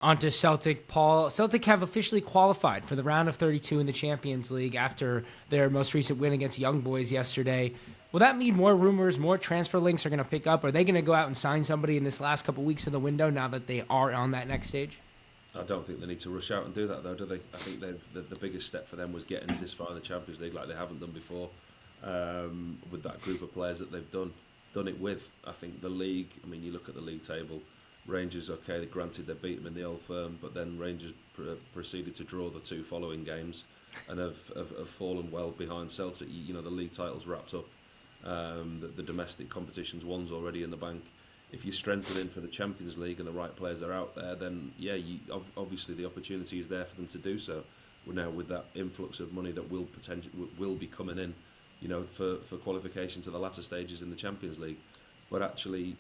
Onto Celtic, Paul. Celtic have officially qualified for the round of 32 in the Champions League after their most recent win against Young Boys yesterday. Will that mean more rumors, more transfer links are going to pick up? Are they going to go out and sign somebody in this last couple weeks of the window now that they are on that next stage? I don't think they need to rush out and do that, though, do they? I think the biggest step for them was getting this far in the Champions League like they haven't done before, with that group of players that they've done it with. I think the league, I mean, you look at the league table, Rangers, okay, granted they beat them in the Old Firm, but then Rangers proceeded to draw the two following games and have fallen well behind Celtic. You know, the league title's wrapped up, the domestic competitions, one's already in the bank. If you're strengthening for the Champions League and the right players are out there, then yeah, obviously the opportunity is there for them to do so. We're now with that influx of money that will be coming in, you know, for qualification to the latter stages in the Champions League. But actually,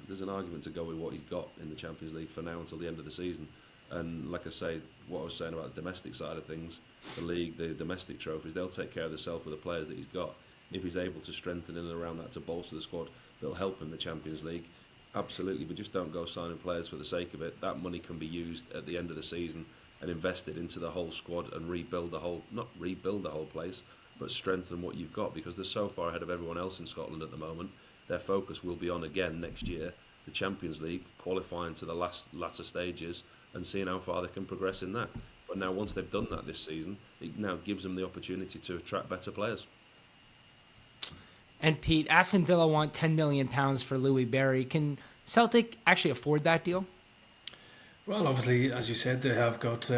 there's an argument to go with what he's got in the Champions League for now until the end of the season. And like I say, what I was saying about the domestic side of things, the league, the domestic trophies, they'll take care of themselves with the players that he's got. If he's able to strengthen in and around that to bolster the squad, that'll help him in the Champions League. Absolutely, but just don't go signing players for the sake of it. That money can be used at the end of the season and invested into the whole squad and not rebuild the whole place, but strengthen what you've got, because they're so far ahead of everyone else in Scotland at the moment. Their focus will be on, again, next year, the Champions League, qualifying to the latter stages and seeing how far they can progress in that. But now, once they've done that this season, it now gives them the opportunity to attract better players. And Pete, Aston Villa want £10 million for Louis Barry. Can Celtic actually afford that deal? Well, obviously, as you said, they have got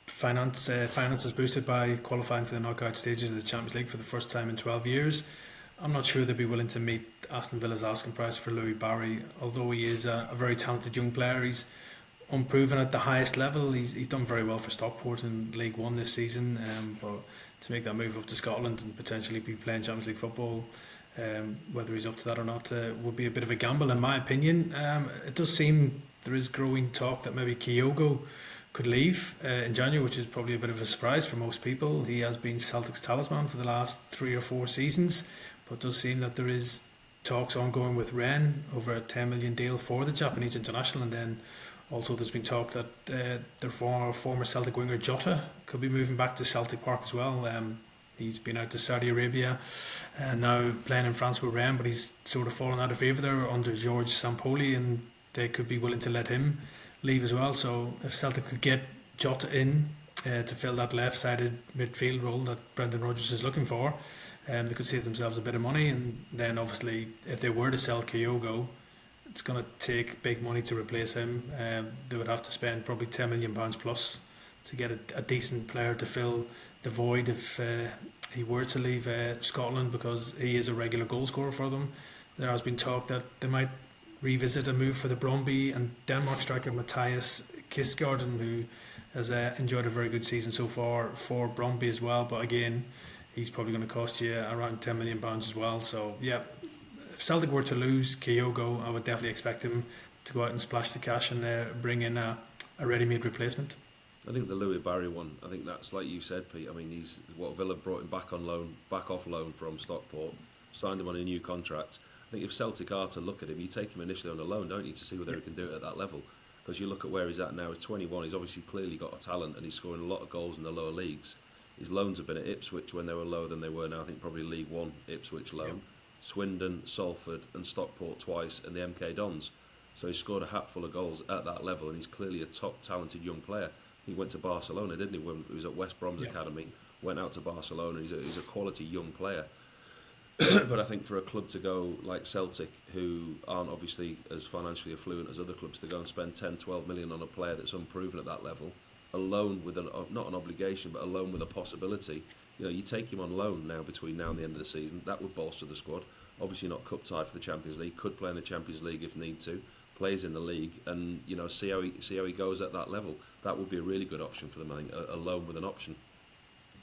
finances boosted by qualifying for the knockout stages of the Champions League for the first time in 12 years. I'm not sure they'd be willing to meet Aston Villa's asking price for Louis Barry, although he is a very talented young player. He's unproven at the highest level. He's done very well for Stockport in League One this season, but to make that move up to Scotland and potentially be playing Champions League football, whether he's up to that or not, would be a bit of a gamble in my opinion. It does seem there is growing talk that maybe Kyogo could leave in January, which is probably a bit of a surprise for most people. He has been Celtic's talisman for the last 3 or 4 seasons, but it does seem that there is talks ongoing with Rennes over a 10 million deal for the Japanese international, and then also there's been talk that their former Celtic winger Jota could be moving back to Celtic Park as well. He's been out to Saudi Arabia and now playing in France with Rennes, but he's sort of fallen out of favour there under George Sampoli, and they could be willing to let him leave as well. So if Celtic could get Jota in to fill that left-sided midfield role that Brendan Rodgers is looking for, they could save themselves a bit of money. And then obviously if they were to sell Kyogo, it's going to take big money to replace him. They would have to spend probably £10 million plus to get a decent player to fill the void if he were to leave Scotland, because he is a regular goal scorer for them. There has been talk that they might revisit a move for the Brøndby and Denmark striker Matthias Kistgaarden, who has enjoyed a very good season so far for Brøndby as well. But again, he's probably going to cost you around £10 million as well. So yeah, if Celtic were to lose Kyogo, I would definitely expect him to go out and splash the cash and bring in a ready-made replacement. I think the Louis Barry one, I think that's like you said, Pete. I mean, he's what Villa brought him back on loan, back off loan from Stockport, signed him on a new contract. I think if Celtic are to look at him, you take him initially on a loan, don't you, to see whether he can do it at that level. Because you look at where he's at now, he's 21, he's obviously clearly got a talent and he's scoring a lot of goals in the lower leagues. His loans have been at Ipswich when they were lower than they were now, I think probably League One, Ipswich loan. Yeah. Swindon, Salford and Stockport twice and the MK Dons. So he's scored a hatful of goals at that level and he's clearly a top talented young player. He went to Barcelona, didn't he, when he was at West Brom's academy, went out to Barcelona, he's a quality young player. But I think for a club to go like Celtic, who aren't obviously as financially affluent as other clubs, to go and spend 10, 12 million on a player that's unproven at that level, alone with not an obligation, but alone with a possibility. You know, you take him on loan now between now and the end of the season, that would bolster the squad. Obviously not cup tied for the Champions League, could play in the Champions League if need to, plays in the league, and you know, see how he goes at that level. That would be a really good option for them, I think, a loan with an option.